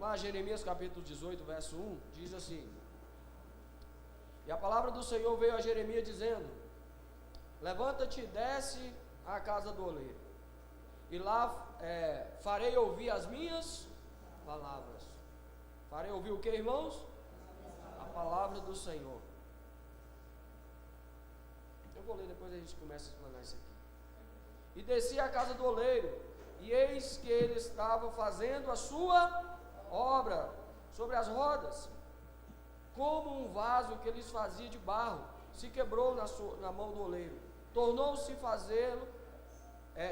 lá Jeremias capítulo 18, verso 1, diz assim: e a palavra do Senhor veio a Jeremias dizendo: levanta-te e desce à casa do oleiro, e lá farei ouvir as minhas palavras. Farei ouvir o que, irmãos? A palavra do Senhor. Eu vou ler, depois a gente começa a explanar isso aqui. E desci à casa do oleiro, e eis que ele estava fazendo a sua obra sobre as rodas, como um vaso que eles fazia de barro, se quebrou na mão do oleiro. Tornou-se fazê-lo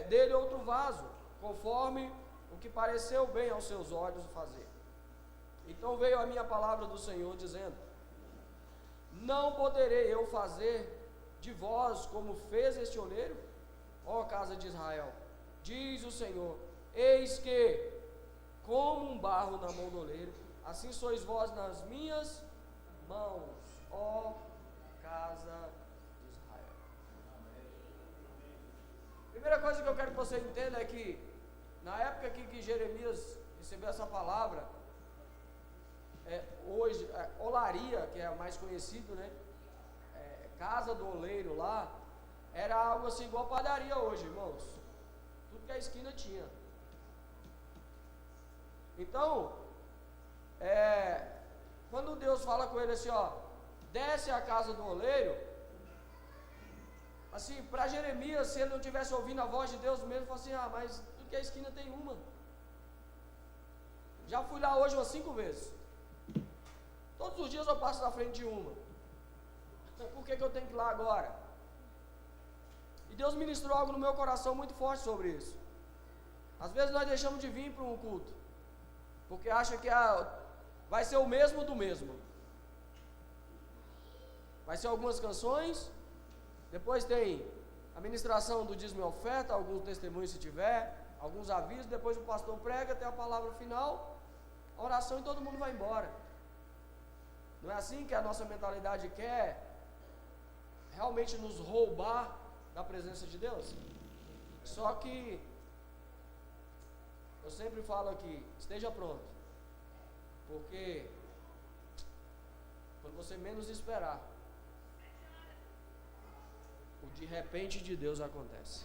dele outro vaso, conforme o que pareceu bem aos seus olhos fazer. Então veio a minha palavra do Senhor, dizendo: não poderei eu fazer de vós como fez este oleiro, ó casa de Israel? Diz o Senhor: eis que, como um barro na mão do oleiro, assim sois vós nas minhas mãos, ó casa de Israel. Primeira coisa que eu quero que você entenda é que, na época que Jeremias recebeu essa palavra, hoje, olaria, que é mais conhecido, né? Casa do oleiro lá, era algo assim igual padaria hoje, irmãos. Tudo que a esquina tinha. Então, quando Deus fala com ele assim, ó, desce à casa do oleiro, assim, para Jeremias, se ele não tivesse ouvindo a voz de Deus mesmo, fala assim: mas tudo que a esquina tem uma. Já fui lá hoje umas 5 vezes. Todos os dias eu passo na frente de uma. Por que eu tenho que ir lá agora? E Deus ministrou algo no meu coração muito forte sobre isso. Às vezes nós deixamos de vir para um culto, porque acha que vai ser o mesmo do mesmo. Vai ser algumas canções, depois tem a ministração do dízimo e oferta, alguns testemunhos se tiver, alguns avisos, depois o pastor prega, tem a palavra final, a oração e todo mundo vai embora. Não é assim que a nossa mentalidade quer realmente nos roubar da presença de Deus? Só que eu sempre falo aqui, esteja pronto, porque quando você menos esperar, o de repente de Deus acontece.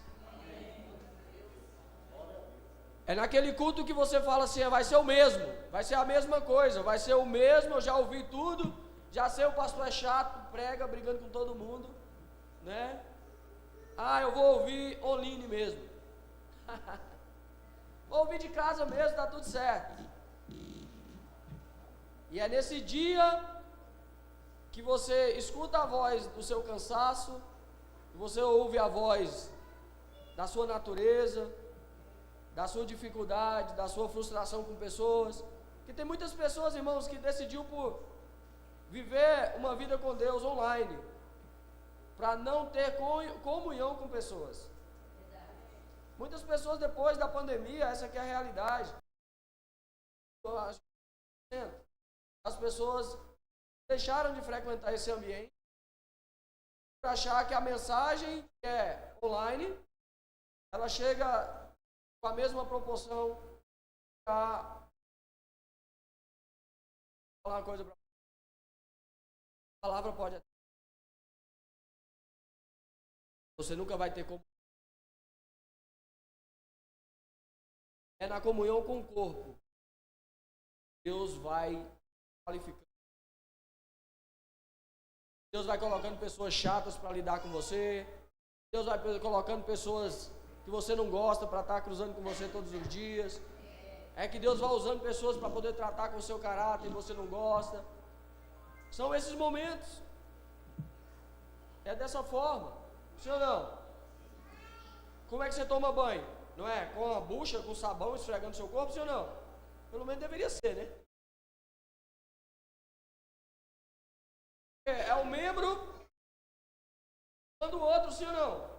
É naquele culto que você fala assim: vai ser o mesmo, vai ser a mesma coisa, vai ser o mesmo, eu já ouvi tudo, já sei o pastor é chato, prega brigando com todo mundo, né? Eu vou ouvir online mesmo. Vou ouvir de casa mesmo, tá tudo certo. E é nesse dia que você escuta a voz do seu cansaço, que você ouve a voz da sua natureza, da sua dificuldade, da sua frustração com pessoas. Porque tem muitas pessoas, irmãos, que decidiu por viver uma vida com Deus online, para não ter comunhão com pessoas. Muitas pessoas, depois da pandemia, essa aqui é a realidade, as pessoas deixaram de frequentar esse ambiente para achar que a mensagem que é online, ela chega com a mesma proporção a falar uma coisa para a palavra pode. Você nunca vai ter como. É na comunhão com o corpo. Deus vai qualificando. Deus vai colocando pessoas chatas para lidar com você. Deus vai colocando pessoas que você não gosta para estar cruzando com você todos os dias. É que Deus vai usando pessoas para poder tratar com o seu caráter e você não gosta. São esses momentos. É dessa forma. Sim ou não? Como é que você toma banho? Não é? Com a bucha, com sabão, esfregando seu corpo, sim ou não? Pelo menos deveria ser, né? É o membro do outro, sim ou não?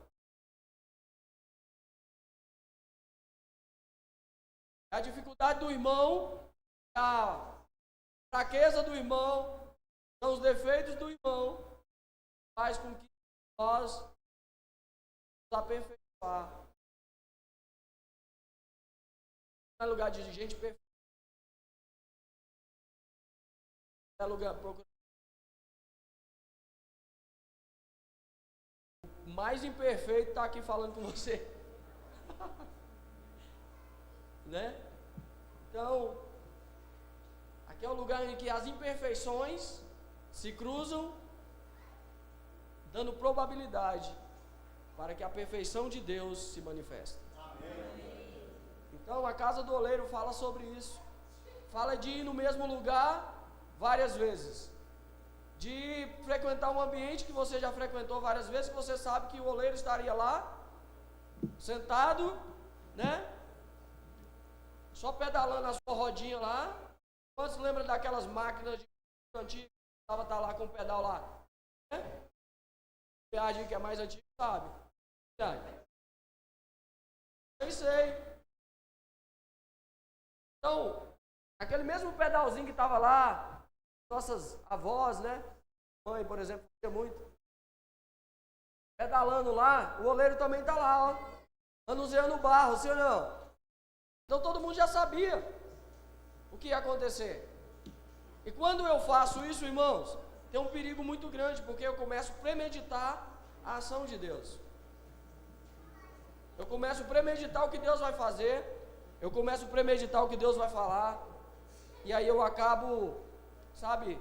A dificuldade do irmão, a fraqueza do irmão, são os defeitos do irmão, faz com que nós nos aperfeiçoar. Não é lugar de gente perfeita. lugar, procura. O mais imperfeito está aqui falando com você. Né? Então, aqui é o lugar em que as imperfeições se cruzam, dando probabilidade para que a perfeição de Deus se manifeste. Então, a casa do oleiro fala sobre isso. Fala de ir no mesmo lugar várias vezes, de frequentar um ambiente que você já frequentou várias vezes, que você sabe que o oleiro estaria lá, sentado, né? Só pedalando a sua rodinha lá. Quantos lembram daquelas máquinas de antigas que estava lá com o pedal lá? Né? Viagem que é mais antiga, sabe? Eu sei. Então, aquele mesmo pedalzinho que estava lá, nossas avós, né? Mãe, por exemplo, fazia muito. Pedalando lá, o oleiro também está lá, ó. Manuseando o barro, sim ou não? Então todo mundo já sabia o que ia acontecer. E quando eu faço isso, irmãos, tem um perigo muito grande, porque eu começo a premeditar a ação de Deus. Eu começo a premeditar o que Deus vai fazer, eu começo a premeditar o que Deus vai falar, e aí eu acabo, sabe,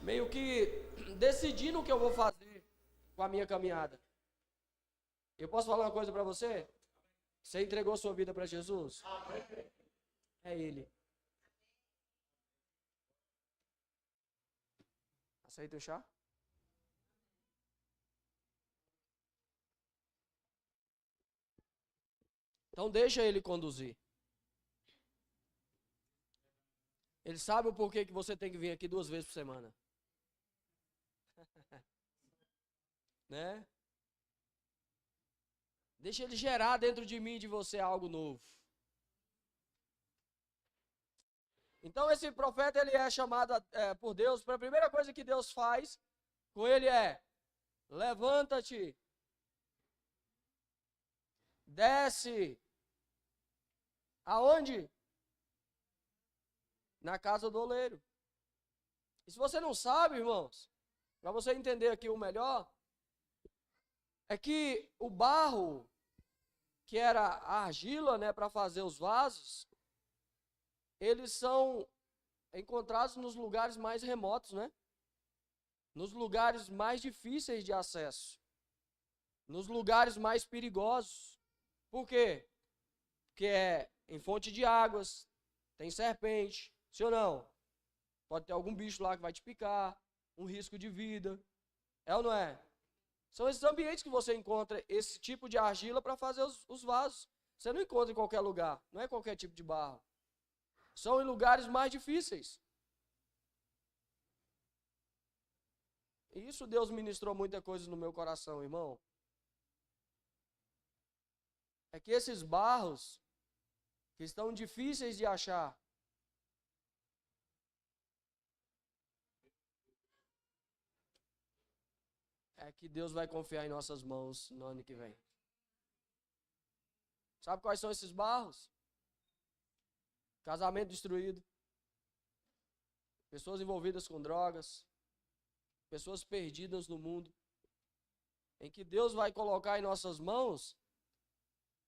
meio que decidindo o que eu vou fazer com a minha caminhada. Eu posso falar uma coisa para você? Você entregou sua vida para Jesus? É Ele. Aceita o chá? Então deixa Ele conduzir. Ele sabe o porquê que você tem que vir aqui 2 vezes por semana. Né? Deixa Ele gerar dentro de mim e de você algo novo. Então esse profeta, ele é chamado por Deus, para a primeira coisa que Deus faz com ele é: levanta-te, desce. Aonde? Na casa do oleiro. E se você não sabe, irmãos, para você entender aqui o melhor, é que o barro, que era a argila, né, para fazer os vasos, eles são encontrados nos lugares mais remotos, né? Nos lugares mais difíceis de acesso, nos lugares mais perigosos. Por quê? Porque é em fonte de águas, tem serpente, sim ou não? Pode ter algum bicho lá que vai te picar, um risco de vida, é ou não é? São esses ambientes que você encontra esse tipo de argila para fazer os vasos. Você não encontra em qualquer lugar, não é qualquer tipo de barro. São em lugares mais difíceis. E isso Deus ministrou muita coisa no meu coração, irmão. É que esses barros que estão difíceis de achar, é que Deus vai confiar em nossas mãos no ano que vem. Sabe quais são esses barros? Casamento destruído, pessoas envolvidas com drogas, pessoas perdidas no mundo, em que Deus vai colocar em nossas mãos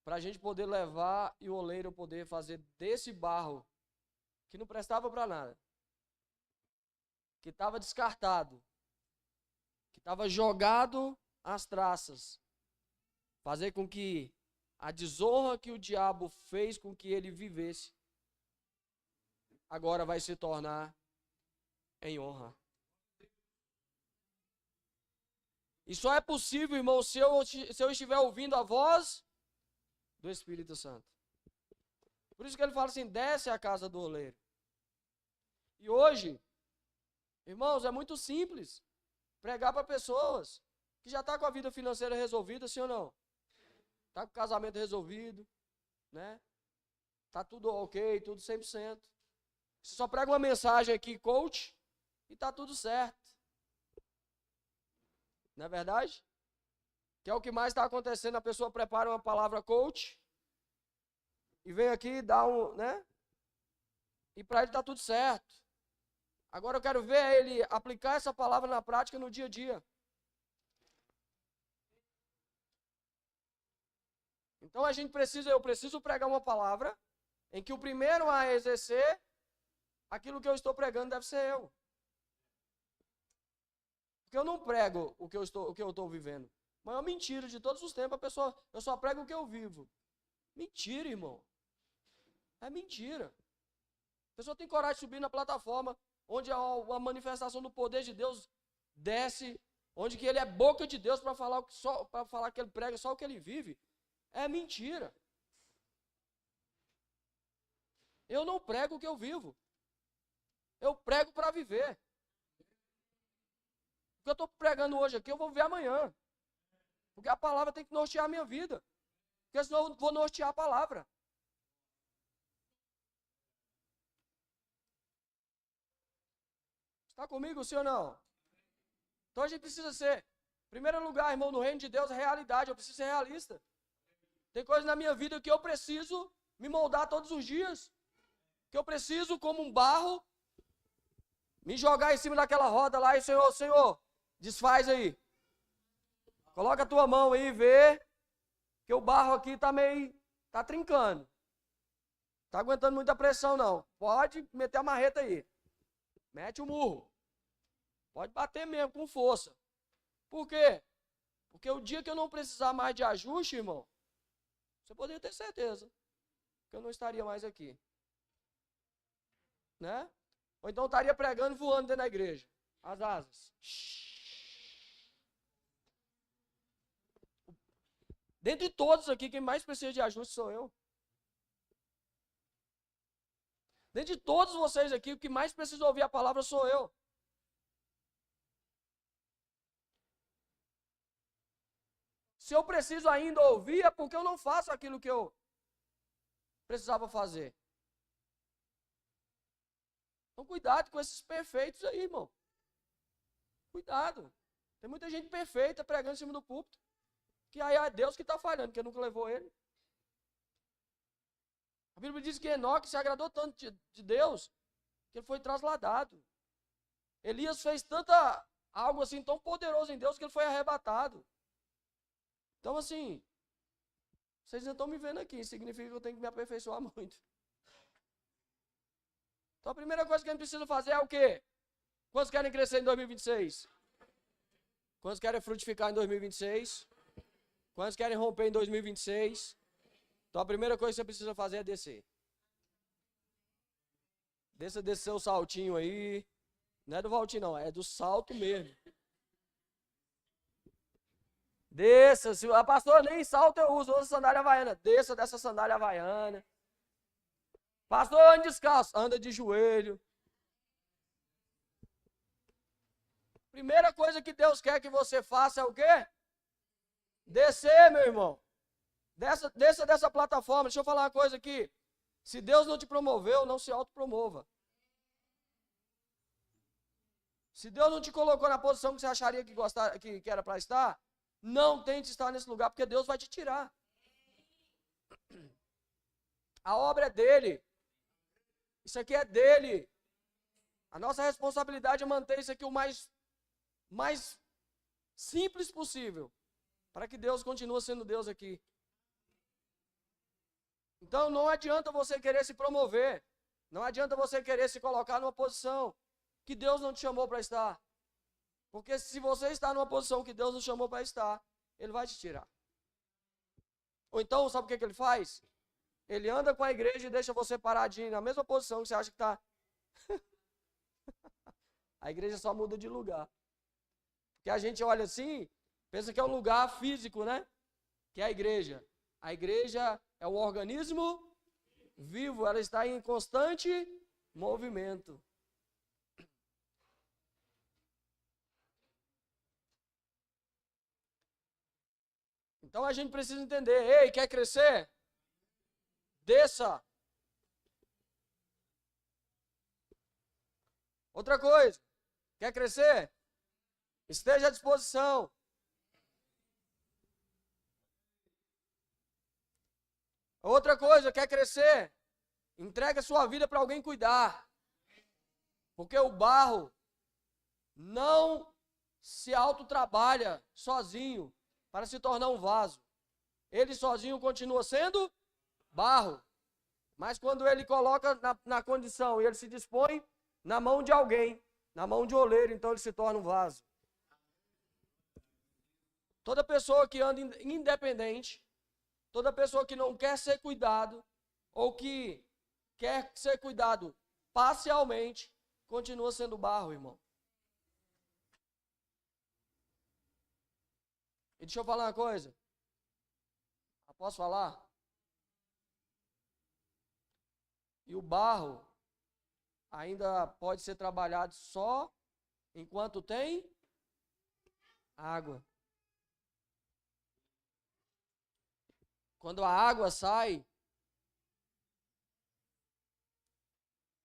para a gente poder levar e o oleiro poder fazer desse barro, que não prestava para nada, que estava descartado, que estava jogado às traças, fazer com que a desonra que o diabo fez com que ele vivesse, agora vai se tornar em honra. E só é possível, irmão, se eu estiver ouvindo a voz do Espírito Santo. Por isso que ele fala assim: desce à casa do oleiro. E hoje, irmãos, é muito simples pregar para pessoas que já estão com a vida financeira resolvida, sim ou não? Está com o casamento resolvido, né? Está tudo ok, tudo 100%. Você só prega uma mensagem aqui, coach, e está tudo certo. Não é verdade? Que é o que mais está acontecendo. A pessoa prepara uma palavra coach e vem aqui e dá né? E para ele está tudo certo. Agora eu quero ver ele aplicar essa palavra na prática no dia a dia. Então eu preciso pregar uma palavra em que o primeiro a exercer aquilo que eu estou pregando deve ser eu. Porque eu não prego o que eu estou vivendo. Mas é uma mentira de todos os tempos, eu só prego o que eu vivo. Mentira, irmão. É mentira. A pessoa tem coragem de subir na plataforma onde a manifestação do poder de Deus desce, onde que ele é boca de Deus para falar que ele prega só o que ele vive. É mentira. Eu não prego o que eu vivo. Eu prego para viver. O que eu estou pregando hoje aqui, eu vou ver amanhã. Porque a palavra tem que nortear a minha vida. Porque senão eu não vou nortear a palavra. Está comigo, sim ou não? Então a gente precisa ser, em primeiro lugar, irmão, no reino de Deus, realidade. Eu preciso ser realista. Tem coisas na minha vida que eu preciso me moldar todos os dias. Que eu preciso, como um barro, me jogar em cima daquela roda lá e, Senhor, desfaz aí. Coloca a tua mão aí e vê que o barro aqui tá trincando. Tá aguentando muita pressão não. Pode meter a marreta aí. Mete o murro. Pode bater mesmo com força. Por quê? Porque o dia que eu não precisar mais de ajuste, irmão, você poderia ter certeza que eu não estaria mais aqui. Né? Ou então eu estaria pregando voando dentro da igreja. As asas. Dentre todos aqui, quem mais precisa de ajuste sou eu. Dentre todos vocês aqui, o que mais precisa ouvir a palavra sou eu. Se eu preciso ainda ouvir, é porque eu não faço aquilo que eu precisava fazer. Então, cuidado com esses perfeitos aí, irmão. Cuidado. Tem muita gente perfeita pregando em cima do púlpito. Que aí é Deus que está falhando, que nunca levou ele. A Bíblia diz que Enoque se agradou tanto de Deus, que ele foi trasladado. Elias fez algo assim tão poderoso em Deus, que ele foi arrebatado. Então assim, vocês não estão me vendo aqui, significa que eu tenho que me aperfeiçoar muito. Então a primeira coisa que a gente precisa fazer é o quê? Quantos querem crescer em 2026? Quantos querem frutificar em 2026? Quantos querem romper em 2026? Então a primeira coisa que você precisa fazer é descer. Descer o saltinho aí. Não é do Valtinho não, é do salto mesmo. Desça, se a pastora nem salto eu uso sandália havaiana. Desça dessa sandália havaiana. Pastor, anda descalço, anda de joelho. Primeira coisa que Deus quer que você faça é o quê? Descer, meu irmão. Desça dessa plataforma. Deixa eu falar uma coisa aqui. Se Deus não te promoveu, não se autopromova. Se Deus não te colocou na posição que você acharia que era para estar, não tente estar nesse lugar, porque Deus vai te tirar. A obra é dele. Isso aqui é dele. A nossa responsabilidade é manter isso aqui o mais simples possível, para que Deus continue sendo Deus aqui. Então não adianta você querer se promover, não adianta você querer se colocar numa posição que Deus não te chamou para estar. Porque se você está numa posição que Deus não chamou para estar, Ele vai te tirar. Ou então, sabe o que ele faz? Ele anda com a igreja e deixa você paradinho na mesma posição que você acha que está. A igreja só muda de lugar. Porque a gente olha assim, pensa que é um lugar físico, né? Que é a igreja. A igreja é um organismo vivo, ela está em constante movimento. Então a gente precisa entender, ei, quer crescer? Desça. Outra coisa, quer crescer? Esteja à disposição. Outra coisa, quer crescer? Entrega sua vida para alguém cuidar. Porque o barro não se autotrabalha sozinho para se tornar um vaso. Ele sozinho continua sendo barro. Mas quando ele coloca na condição e ele se dispõe na mão de alguém, na mão de oleiro, então ele se torna um vaso. Toda pessoa que anda independente, toda pessoa que não quer ser cuidado, ou que quer ser cuidado parcialmente, continua sendo barro, irmão. E deixa eu falar uma coisa. Posso falar? E o barro ainda pode ser trabalhado só enquanto tem água. Quando a água sai,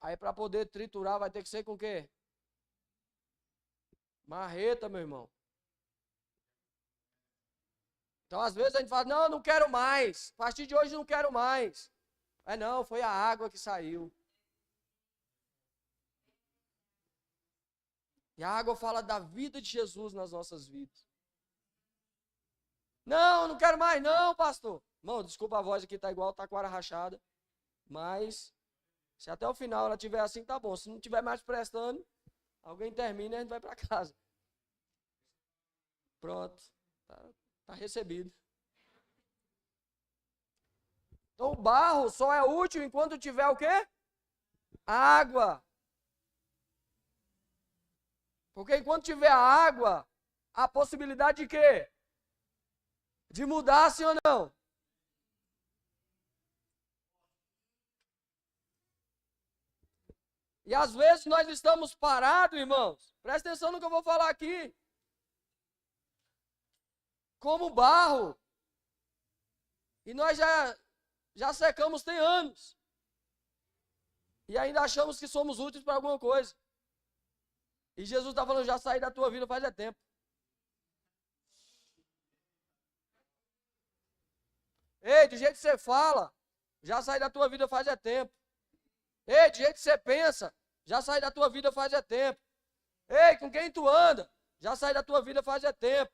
aí para poder triturar vai ter que ser com o quê? Marreta, meu irmão. Então, às vezes a gente fala, não quero mais. A partir de hoje não quero mais. Mas não, foi a água que saiu. E a água fala da vida de Jesus nas nossas vidas. Não quero mais, não, pastor. Irmão, desculpa a voz aqui, tá igual taquara rachada. Mas, se até o final ela tiver assim, tá bom. Se não tiver mais prestando, alguém termina e a gente vai para casa. Pronto. Tá recebido. Então o barro só é útil enquanto tiver o quê? Água. Porque enquanto tiver água, há possibilidade de quê? De mudar, sim ou não? E às vezes nós estamos parados, irmãos. Presta atenção no que eu vou falar aqui. Como barro. E nós já secamos tem anos. E ainda achamos que somos úteis para alguma coisa. E Jesus está falando, já saí da tua vida faz tempo. Ei, do jeito que você fala, já saí da tua vida faz tempo. Ei, do jeito que você pensa, já saí da tua vida faz tempo. Ei, com quem tu anda, já saí da tua vida faz tempo.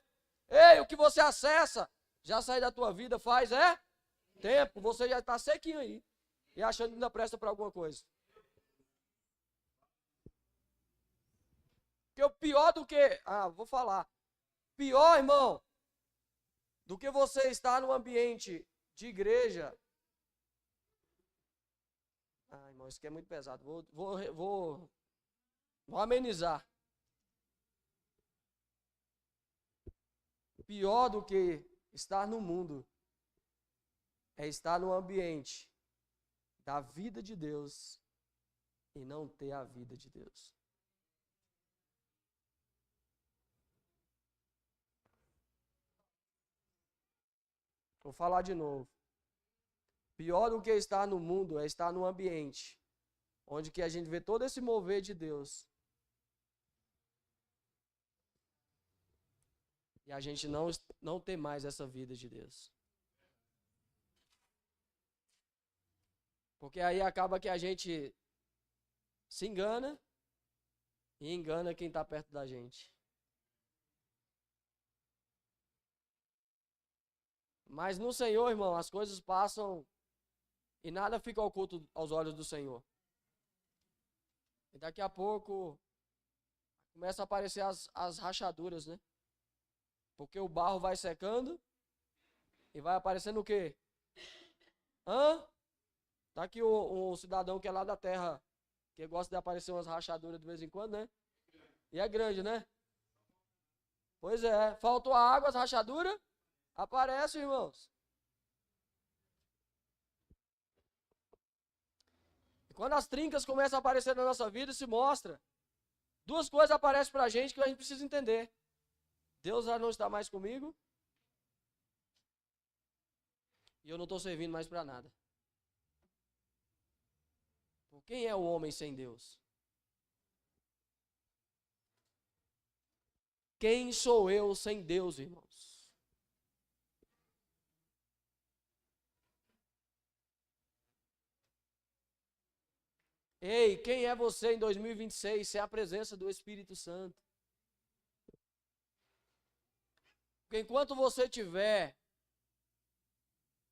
Ei, o que você acessa, já saí da tua vida faz tempo. Você já está sequinho aí. E achando que ainda presta para alguma coisa. Porque o pior do que... vou falar. Pior, irmão, do que você estar no ambiente de igreja... irmão, isso aqui é muito pesado. Vou amenizar. Pior do que estar no mundo é estar no ambiente da vida de Deus e não ter a vida de Deus. Vou falar de novo. Pior do que estar no mundo é estar no ambiente onde que a gente vê todo esse mover de Deus e a gente não tem mais essa vida de Deus. Porque aí acaba que a gente se engana e engana quem está perto da gente. Mas no Senhor, irmão, as coisas passam e nada fica oculto aos olhos do Senhor. E daqui a pouco começa a aparecer as rachaduras, né? Porque o barro vai secando e vai aparecendo o quê? Tá aqui um cidadão que é lá da terra, que gosta de aparecer umas rachaduras de vez em quando, né? E é grande, né? Pois é, faltou a água, as rachaduras, aparece, irmãos. E quando as trincas começam a aparecer na nossa vida, se mostra. Duas coisas aparecem pra gente que a gente precisa entender. Deus já não está mais comigo. E eu não estou servindo mais para nada. Quem é o homem sem Deus? Quem sou eu sem Deus, irmãos? Ei, quem é você em 2026 sem a presença do Espírito Santo? Porque enquanto você tiver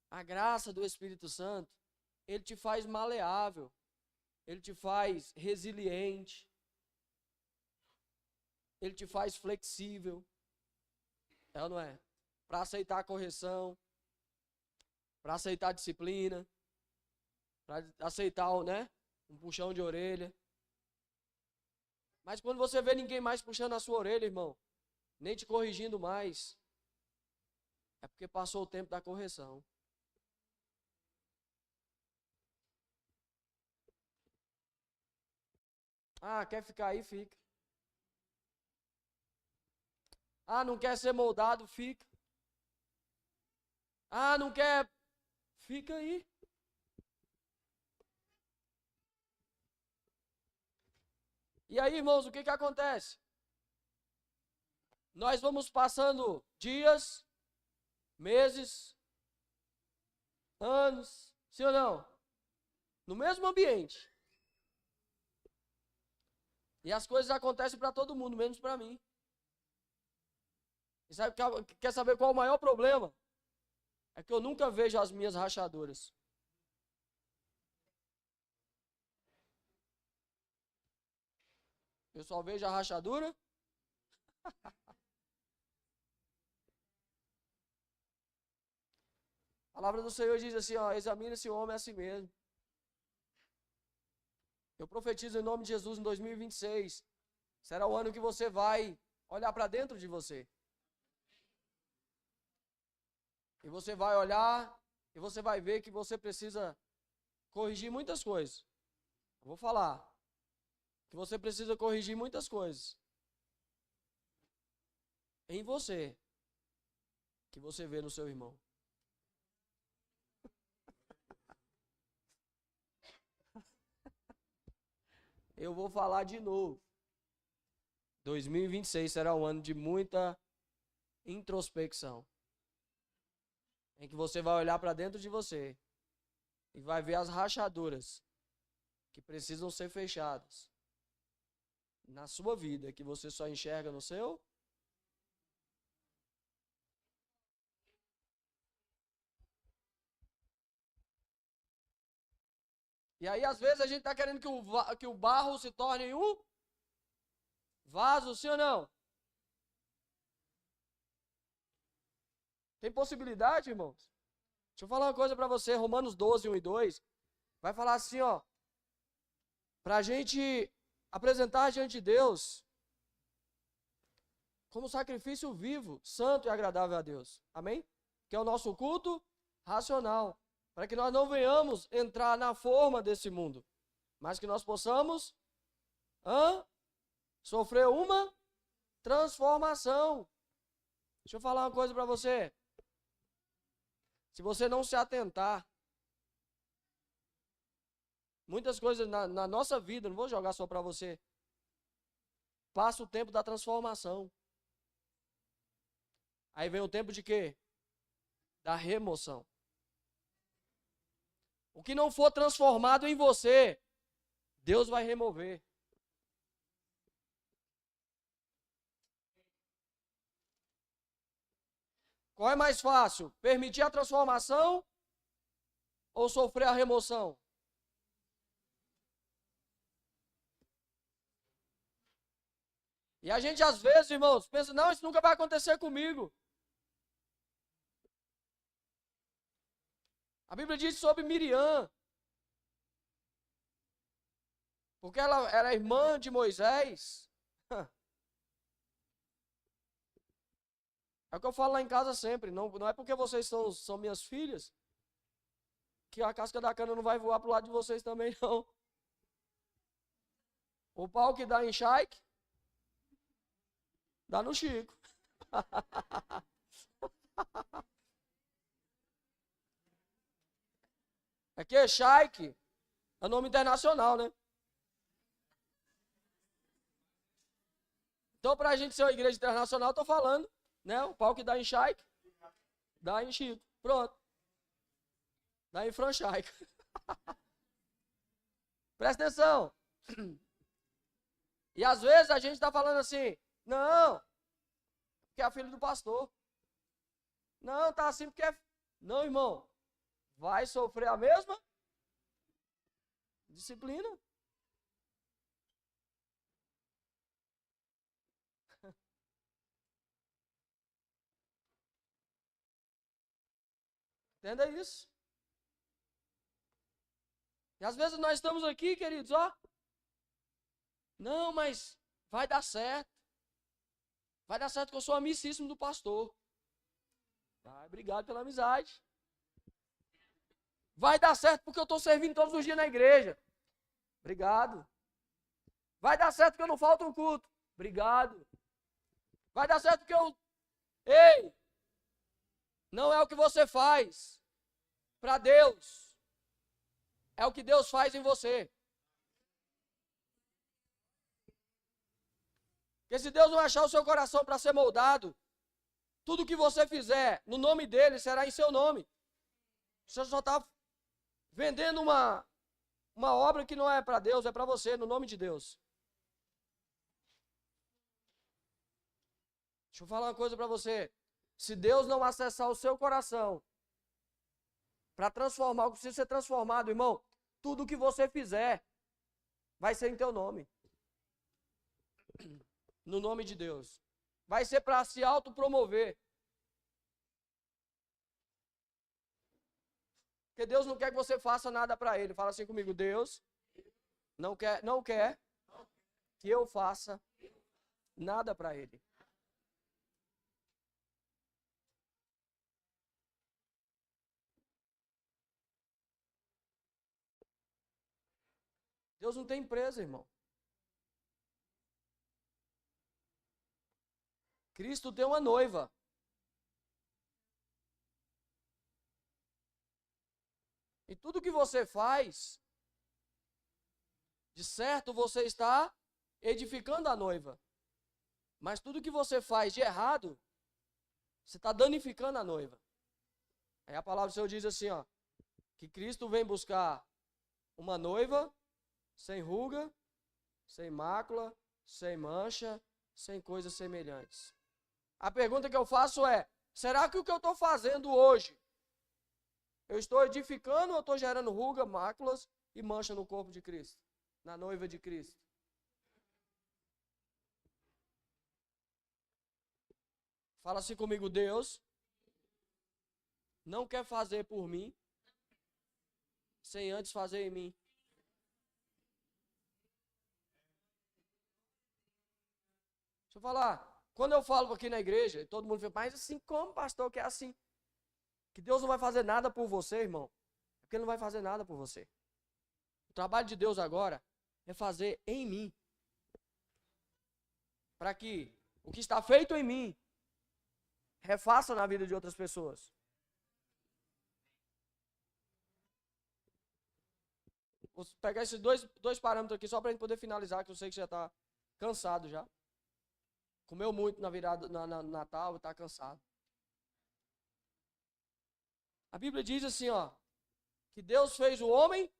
a graça do Espírito Santo, ele te faz maleável, ele te faz resiliente, ele te faz flexível, é ou não é? Para aceitar a correção, para aceitar a disciplina, para aceitar, né, um puxão de orelha. Mas quando você vê ninguém mais puxando a sua orelha, irmão, nem te corrigindo mais, é porque passou o tempo da correção. Ah, quer ficar aí? Fica. Ah, não quer ser moldado? Fica. Ah, não quer? Fica aí. E aí, irmãos, o que que acontece? Nós vamos passando dias, meses, anos, sim ou não? No mesmo ambiente. E as coisas acontecem para todo mundo, menos para mim. E sabe, quer saber qual o maior problema? É que eu nunca vejo as minhas rachaduras. Eu só vejo a rachadura. A palavra do Senhor diz assim, ó, examine-se o homem a si mesmo. Eu profetizo em nome de Jesus em 2026. Será o ano que você vai olhar para dentro de você. E você vai olhar e você vai ver que você precisa corrigir muitas coisas. Eu vou falar. Que você precisa corrigir muitas coisas. Em você. Que você vê no seu irmão. Eu vou falar de novo. 2026 será um ano de muita introspecção. Em que você vai olhar para dentro de você e vai ver as rachaduras que precisam ser fechadas na sua vida, que você só enxerga no seu. E aí, às vezes, a gente está querendo que o barro se torne um vaso, sim ou não? Tem possibilidade, irmãos? Deixa eu falar uma coisa para você, Romanos 12, 1 e 2, vai falar assim, ó, para a gente apresentar diante de Deus como sacrifício vivo, santo e agradável a Deus. Amém? Que é o nosso culto racional. Para que nós não venhamos entrar na forma desse mundo, mas que nós possamos sofrer uma transformação. Deixa eu falar uma coisa para você. Se você não se atentar, muitas coisas na nossa vida, não vou jogar só para você, passa o tempo da transformação. Aí vem o tempo de quê? Da remoção. O que não for transformado em você, Deus vai remover. Qual é mais fácil? Permitir a transformação ou sofrer a remoção? E a gente às vezes, irmãos, pensa, não, isso nunca vai acontecer comigo. A Bíblia diz sobre Miriam, porque ela era irmã de Moisés. É o que eu falo lá em casa sempre, não é porque vocês são minhas filhas, que a casca da cana não vai voar pro lado de vocês também, não. O pau que dá em Shaik, dá no Chico. É que Shaik é nome internacional, né? Então, para a gente ser uma igreja internacional, estou falando, né? O pau que dá em Shaik, dá em Chico. Pronto. Dá em Franchaico. Presta atenção. E às vezes a gente está falando assim, não, porque é filho do pastor. Não, tá assim porque é... Não, irmão, vai sofrer a mesma disciplina. Entenda isso. E às vezes nós estamos aqui, queridos, ó. Não, mas vai dar certo. Vai dar certo que eu sou amicíssimo do pastor. Vai, obrigado pela amizade. Vai dar certo porque eu estou servindo todos os dias na igreja. Obrigado. Vai dar certo porque eu não falto um culto. Obrigado. Vai dar certo porque eu... Ei! Não é o que você faz para Deus. É o que Deus faz em você. Porque se Deus não achar o seu coração para ser moldado, tudo que você fizer no nome dele será em seu nome. Você só está vendendo uma obra que não é para Deus, é para você, no nome de Deus. Deixa eu falar uma coisa para você. Se Deus não acessar o seu coração para transformar o que precisa ser transformado, irmão, tudo que você fizer vai ser em teu nome. No nome de Deus. Vai ser para se autopromover. Porque Deus não quer que você faça nada para Ele. Fala assim comigo, Deus não quer que eu faça nada para Ele. Deus não tem empresa, irmão. Cristo tem uma noiva. E tudo que você faz, de certo você está edificando a noiva. Mas tudo que você faz de errado, você está danificando a noiva. Aí a palavra do Senhor diz assim, ó, que Cristo vem buscar uma noiva sem ruga, sem mácula, sem mancha, sem coisas semelhantes. A pergunta que eu faço é, será que o que eu estou fazendo hoje, eu estou edificando ou estou gerando ruga, máculas e mancha no corpo de Cristo, na noiva de Cristo? Fala assim comigo, Deus não quer fazer por mim, sem antes fazer em mim. Deixa eu falar, quando eu falo aqui na igreja, todo mundo fala, mas assim como, pastor, que é assim? Que Deus não vai fazer nada por você, irmão. É porque Ele não vai fazer nada por você. O trabalho de Deus agora é fazer em mim. Para que o que está feito em mim refaça na vida de outras pessoas. Vou pegar esses dois parâmetros aqui só para a gente poder finalizar, que eu sei que já está cansado já. Comeu muito na virada, no Natal e está cansado. A Bíblia diz assim, ó, que Deus fez o homem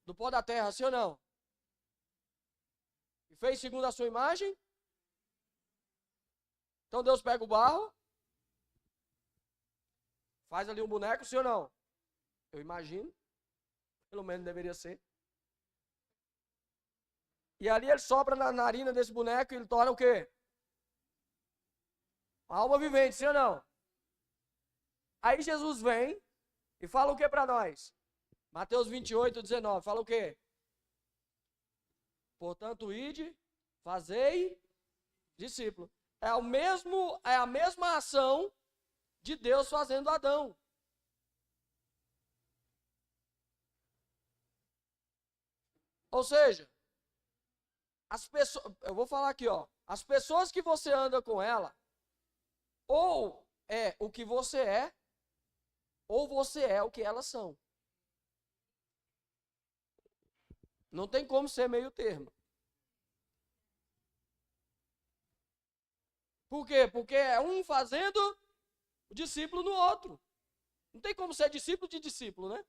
do pó da terra, sim ou não? E fez segundo a sua imagem. Então Deus pega o barro, faz ali um boneco, sim ou não? Eu imagino. Pelo menos deveria ser. E ali ele sopra na narina desse boneco e ele torna o quê? Uma alma vivente, sim ou não? Aí Jesus vem e fala o que para nós? Mateus 28, 19, fala o quê? Portanto, ide, fazei discípulo. É a mesma ação de Deus fazendo Adão. Ou seja, as pessoas, eu vou falar aqui, ó, as pessoas que você anda com ela, ou é o que você é, ou você é o que elas são. Não tem como ser meio termo. Por quê? Porque é um fazendo o discípulo no outro. Não tem como ser discípulo de discípulo, né?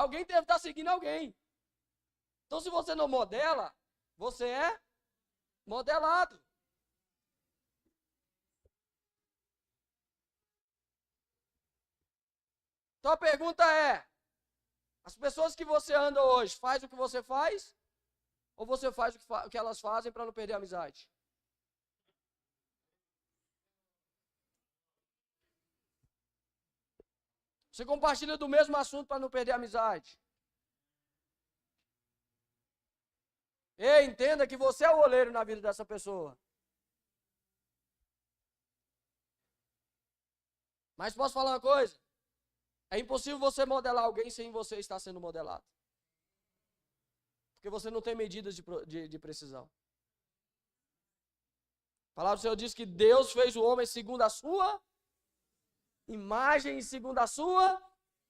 Alguém deve estar seguindo alguém. Então, se você não modela, você é modelado. Então a pergunta é: as pessoas que você anda hoje, faz o que você faz? Ou você faz o que elas fazem para não perder a amizade? Você compartilha do mesmo assunto para não perder a amizade? Ei, entenda que você é o oleiro na vida dessa pessoa. Mas posso falar uma coisa? É impossível você modelar alguém sem você estar sendo modelado. Porque você não tem medidas de precisão. A palavra do Senhor diz que Deus fez o homem segundo a sua imagem e segundo a sua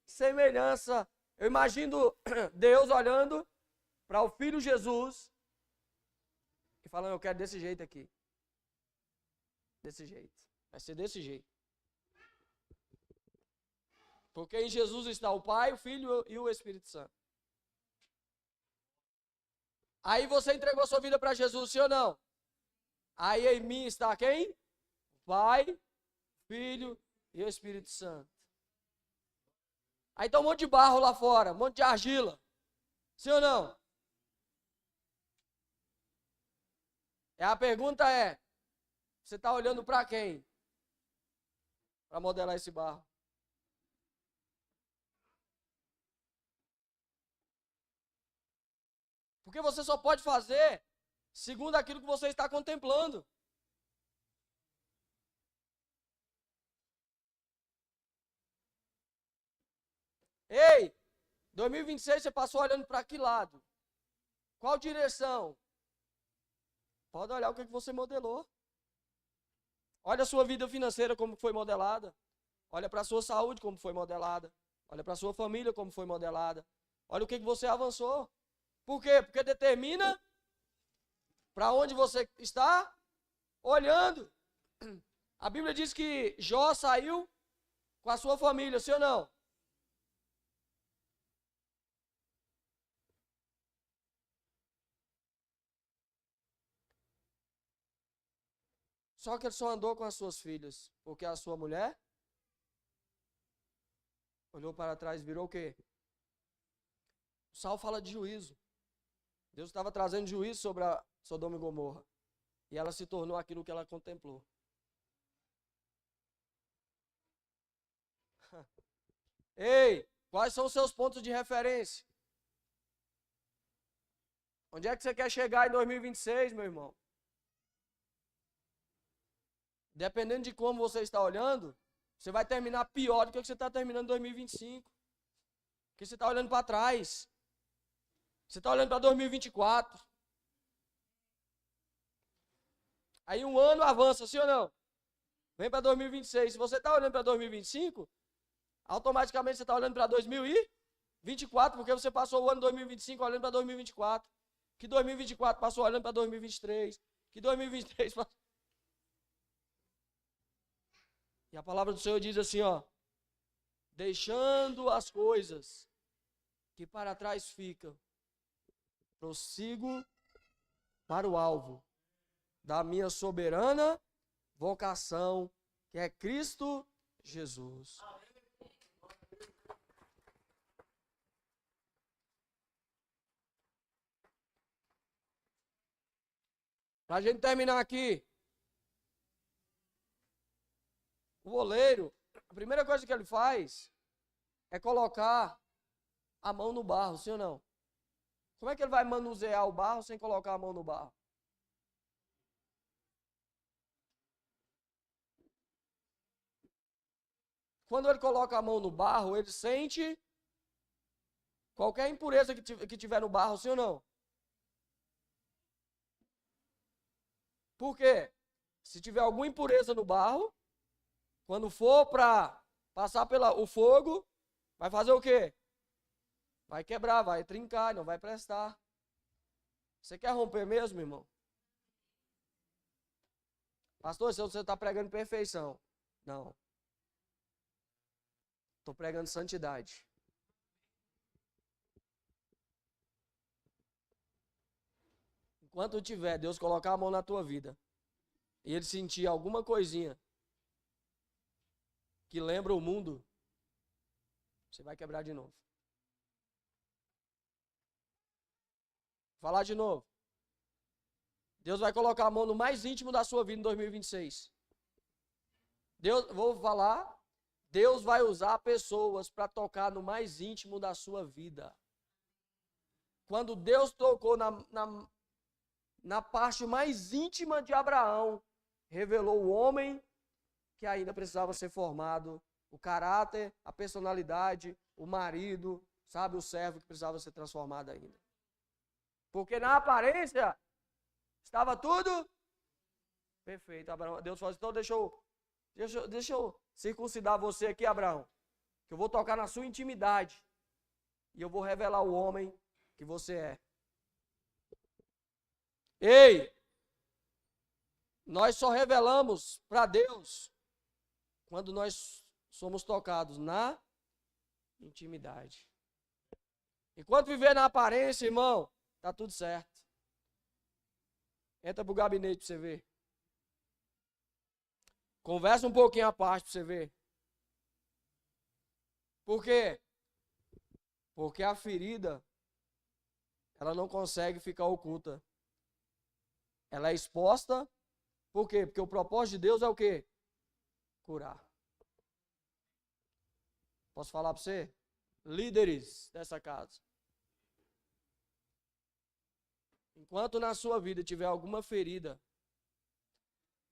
semelhança. Eu imagino Deus olhando para o Filho Jesus e falando: eu quero desse jeito aqui. Desse jeito. Vai ser desse jeito. Porque em Jesus está o Pai, o Filho e o Espírito Santo. Aí você entregou sua vida para Jesus, sim ou não? Aí em mim está quem? O Pai, Filho e o Espírito Santo. Aí está um monte de barro lá fora, um monte de argila. Sim ou não? A pergunta é: você está olhando para quem? Para modelar esse barro. Porque você só pode fazer segundo aquilo que você está contemplando. Ei, 2026 você passou olhando para que lado? Qual direção? Pode olhar o que você modelou. Olha a sua vida financeira como foi modelada. Olha para a sua saúde como foi modelada. Olha para a sua família como foi modelada. Olha o que você avançou. Por quê? Porque determina para onde você está olhando. A Bíblia diz que Jó saiu com a sua família, sim ou não? Só que ele só andou com as suas filhas, porque a sua mulher olhou para trás e virou o quê? O Salmo fala de juízo. Deus estava trazendo juízo sobre a Sodoma e Gomorra. E ela se tornou aquilo que ela contemplou. Ei, quais são os seus pontos de referência? Onde é que você quer chegar em 2026, meu irmão? Dependendo de como você está olhando, você vai terminar pior do que você está terminando em 2025. Porque você está olhando para trás. Você está olhando para 2024. Aí um ano avança, sim ou não? Vem para 2026. Se você está olhando para 2025, automaticamente você está olhando para 2024, porque você passou o ano 2025 olhando para 2024. Que 2024 passou olhando para 2023. Que 2023 passou... E a palavra do Senhor diz assim, ó: deixando as coisas que para trás ficam, prossigo para o alvo da minha soberana vocação, que é Cristo Jesus. Para a gente terminar aqui, o oleiro, a primeira coisa que ele faz é colocar a mão no barro, sim ou não? Como é que ele vai manusear o barro sem colocar a mão no barro? Quando ele coloca a mão no barro, ele sente qualquer impureza que tiver no barro, sim ou não? Por quê? Se tiver alguma impureza no barro, quando for para passar pelo fogo, vai fazer o quê? Vai quebrar, vai trincar, não vai prestar. Você quer romper mesmo, irmão? Pastor, se você está pregando perfeição. Não. Estou pregando santidade. Enquanto tiver, Deus colocar a mão na tua vida e ele sentir alguma coisinha que lembra o mundo, você vai quebrar de novo. Vou falar de novo. Deus vai colocar a mão no mais íntimo da sua vida em 2026. Vou falar, Deus vai usar pessoas para tocar no mais íntimo da sua vida. Quando Deus tocou na parte mais íntima de Abraão, revelou o homem que ainda precisava ser formado, o caráter, a personalidade, o marido, sabe, o servo que precisava ser transformado ainda. Porque na aparência estava tudo perfeito. Abraão, Deus falou assim, então deixa eu circuncidar você aqui, Abraão, que eu vou tocar na sua intimidade e eu vou revelar o homem que você é. Ei, nós só revelamos para Deus quando nós somos tocados na intimidade. Enquanto viver na aparência, irmão, tá tudo certo. Entra pro gabinete para você ver. Conversa um pouquinho à parte para você ver. Por quê? Porque a ferida, ela não consegue ficar oculta. Ela é exposta. Por quê? Porque o propósito de Deus é o quê? Curar. Posso falar para você? Líderes dessa casa. Enquanto na sua vida tiver alguma ferida,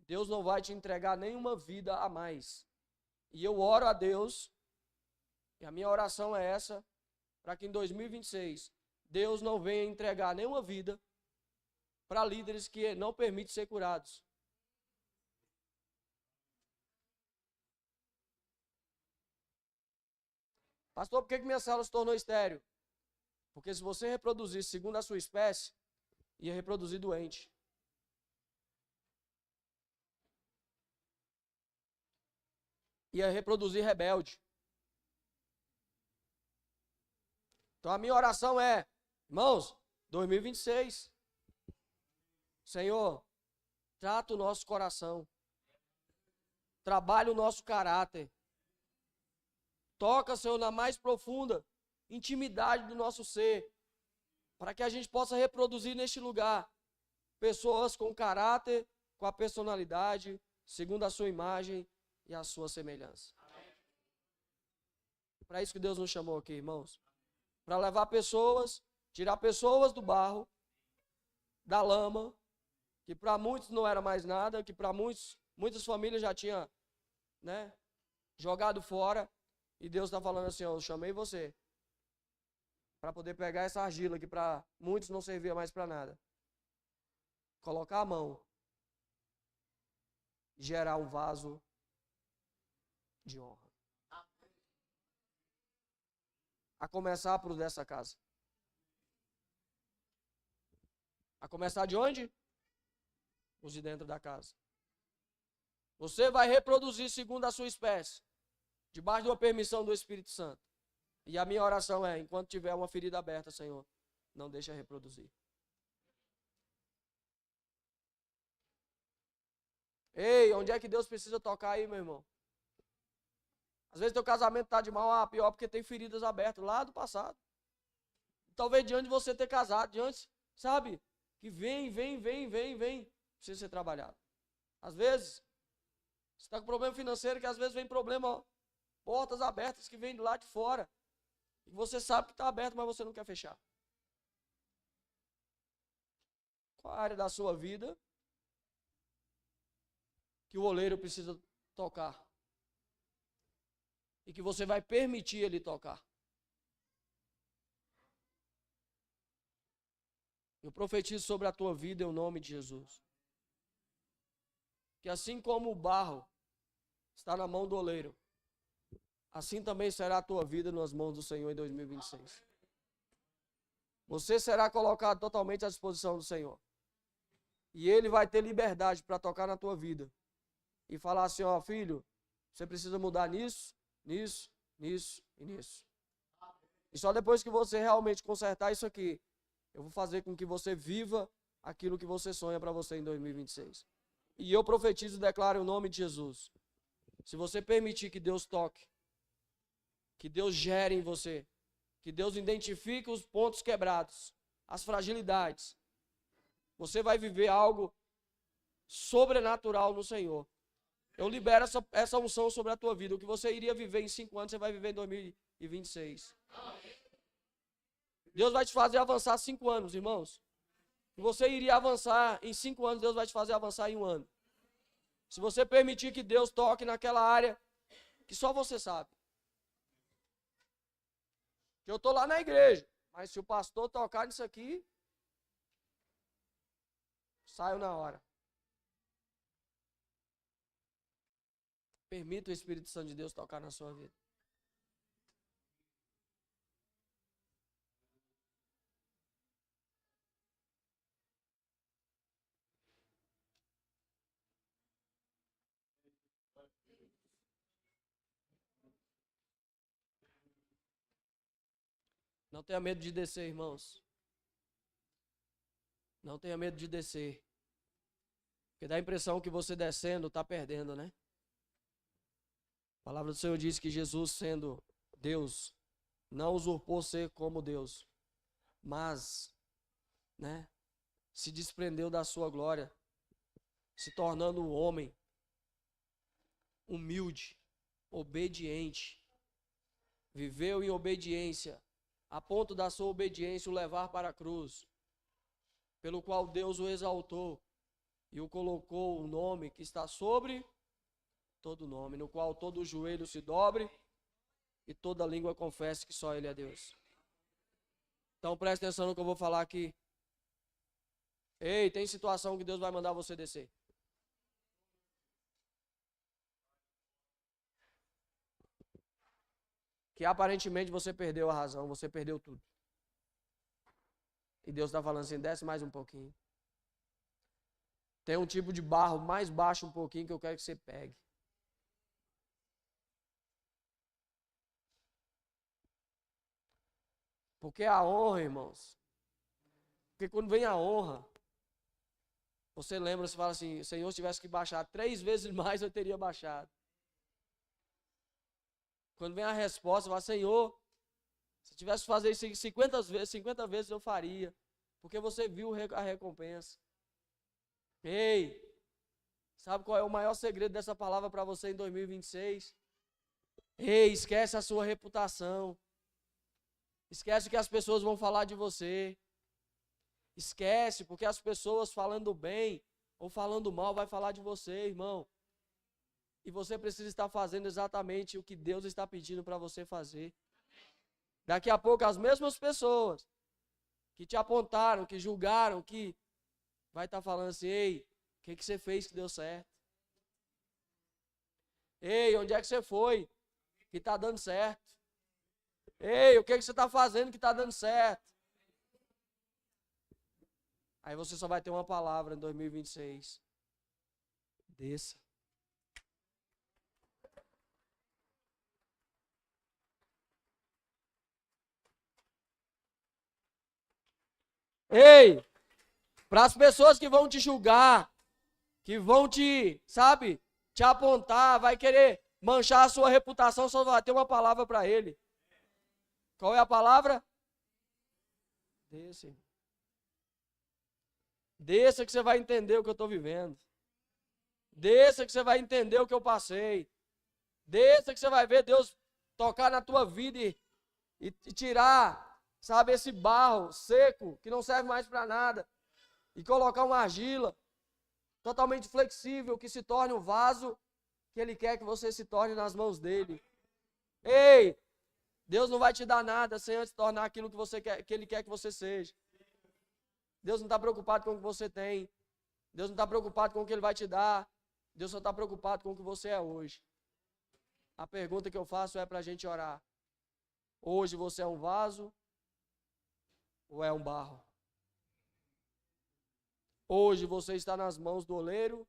Deus não vai te entregar nenhuma vida a mais. E eu oro a Deus, e a minha oração é essa, para que em 2026, Deus não venha entregar nenhuma vida para líderes que não permitem ser curados. Pastor, por que minha célula se tornou estéril? Porque se você reproduzisse segundo a sua espécie, ia reproduzir doente. Ia reproduzir rebelde. Então a minha oração é, irmãos, 2026, Senhor, trata o nosso coração, trabalha o nosso caráter, toca, Senhor, na mais profunda intimidade do nosso ser, para que a gente possa reproduzir neste lugar pessoas com caráter, com a personalidade, segundo a sua imagem e a sua semelhança. Para isso que Deus nos chamou aqui, irmãos. Para levar pessoas, tirar pessoas do barro, da lama, que para muitos não era mais nada, que para muitas famílias já tinha, jogado fora. E Deus está falando assim, eu chamei você para poder pegar essa argila que para muitos não servia mais para nada. Colocar a mão e gerar um vaso de honra. A começar por dessa casa. A começar de onde? Os de dentro da casa. Você vai reproduzir segundo a sua espécie, debaixo de uma permissão do Espírito Santo. E a minha oração é, enquanto tiver uma ferida aberta, Senhor, não deixa reproduzir. Ei, onde é que Deus precisa tocar aí, meu irmão? Às vezes teu casamento está de mal, pior porque tem feridas abertas lá do passado. Talvez diante de você ter casado, diante, sabe? Que vem, precisa ser trabalhado. Às vezes, você está com problema financeiro, que às vezes vem problema, portas abertas que vêm do lado de fora. E você sabe que está aberto, mas você não quer fechar. Qual a área da sua vida que o oleiro precisa tocar? E que você vai permitir ele tocar? Eu profetizo sobre a tua vida em nome de Jesus. Que assim como o barro está na mão do oleiro, assim também será a tua vida nas mãos do Senhor em 2026. Você será colocado totalmente à disposição do Senhor. E Ele vai ter liberdade para tocar na tua vida. E falar assim, ó, filho, você precisa mudar nisso, nisso, nisso e nisso. E só depois que você realmente consertar isso aqui, eu vou fazer com que você viva aquilo que você sonha para você em 2026. E eu profetizo e declaro em nome de Jesus. Se você permitir que Deus toque, que Deus gere em você, que Deus identifique os pontos quebrados, as fragilidades, você vai viver algo sobrenatural no Senhor. Eu libero essa unção sobre a tua vida. O que você iria viver em 5 anos, você vai viver em 2026. Deus vai te fazer avançar 5 anos, irmãos. Se você iria avançar em 5 anos, Deus vai te fazer avançar em 1 ano. Se você permitir que Deus toque naquela área que só você sabe. Eu estou lá na igreja, mas se o pastor tocar nisso aqui, saio na hora. Permita o Espírito Santo de Deus tocar na sua vida. Não tenha medo de descer, irmãos. Não tenha medo de descer. Porque dá a impressão que você descendo está perdendo, né? A palavra do Senhor diz que Jesus, sendo Deus, não usurpou ser como Deus, mas, né, se desprendeu da sua glória, se tornando um homem humilde, obediente. Viveu em obediência, a ponto da sua obediência o levar para a cruz, pelo qual Deus o exaltou e o colocou o nome que está sobre todo nome, no qual todo joelho se dobre e toda língua confesse que só Ele é Deus. Então preste atenção no que eu vou falar aqui. Ei, tem situação que Deus vai mandar você descer. Que aparentemente você perdeu a razão, você perdeu tudo. E Deus está falando assim, desce mais um pouquinho. Tem um tipo de barro mais baixo um pouquinho que eu quero que você pegue. Porque a honra, irmãos, porque quando vem a honra, você lembra, você fala assim, Senhor, se tivesse que baixar 3 vezes mais, eu teria baixado. Quando vem a resposta, você fala, Senhor, se tivesse que fazer isso 50 vezes eu faria. Porque você viu a recompensa. Ei, sabe qual é o maior segredo dessa palavra para você em 2026? Ei, esquece a sua reputação. Esquece o que as pessoas vão falar de você. Esquece, porque as pessoas falando bem ou falando mal vai falar de você, irmão. E você precisa estar fazendo exatamente o que Deus está pedindo para você fazer. Daqui a pouco as mesmas pessoas que te apontaram, que julgaram, que vai estar falando assim, ei, o que você fez que deu certo? Ei, onde é que você foi que está dando certo? Ei, o que você está fazendo que está dando certo? Aí você só vai ter uma palavra em 2026. Desça. Ei, para as pessoas que vão te julgar, que vão te, sabe, te apontar, vai querer manchar a sua reputação, só vai ter uma palavra para ele. Qual é a palavra? Desça. Desça que você vai entender o que eu estou vivendo. Desça que você vai entender o que eu passei. Desça que você vai ver Deus tocar na tua vida e tirar, sabe, esse barro seco que não serve mais para nada. E colocar uma argila totalmente flexível que se torne um vaso que Ele quer que você se torne nas mãos dEle. Ei, Deus não vai te dar nada sem antes tornar aquilo que você quer, que Ele quer que você seja. Deus não está preocupado com o que você tem. Deus não está preocupado com o que Ele vai te dar. Deus só está preocupado com o que você é hoje. A pergunta que eu faço é para a gente orar. Hoje você é um vaso ou é um barro? Hoje você está nas mãos do oleiro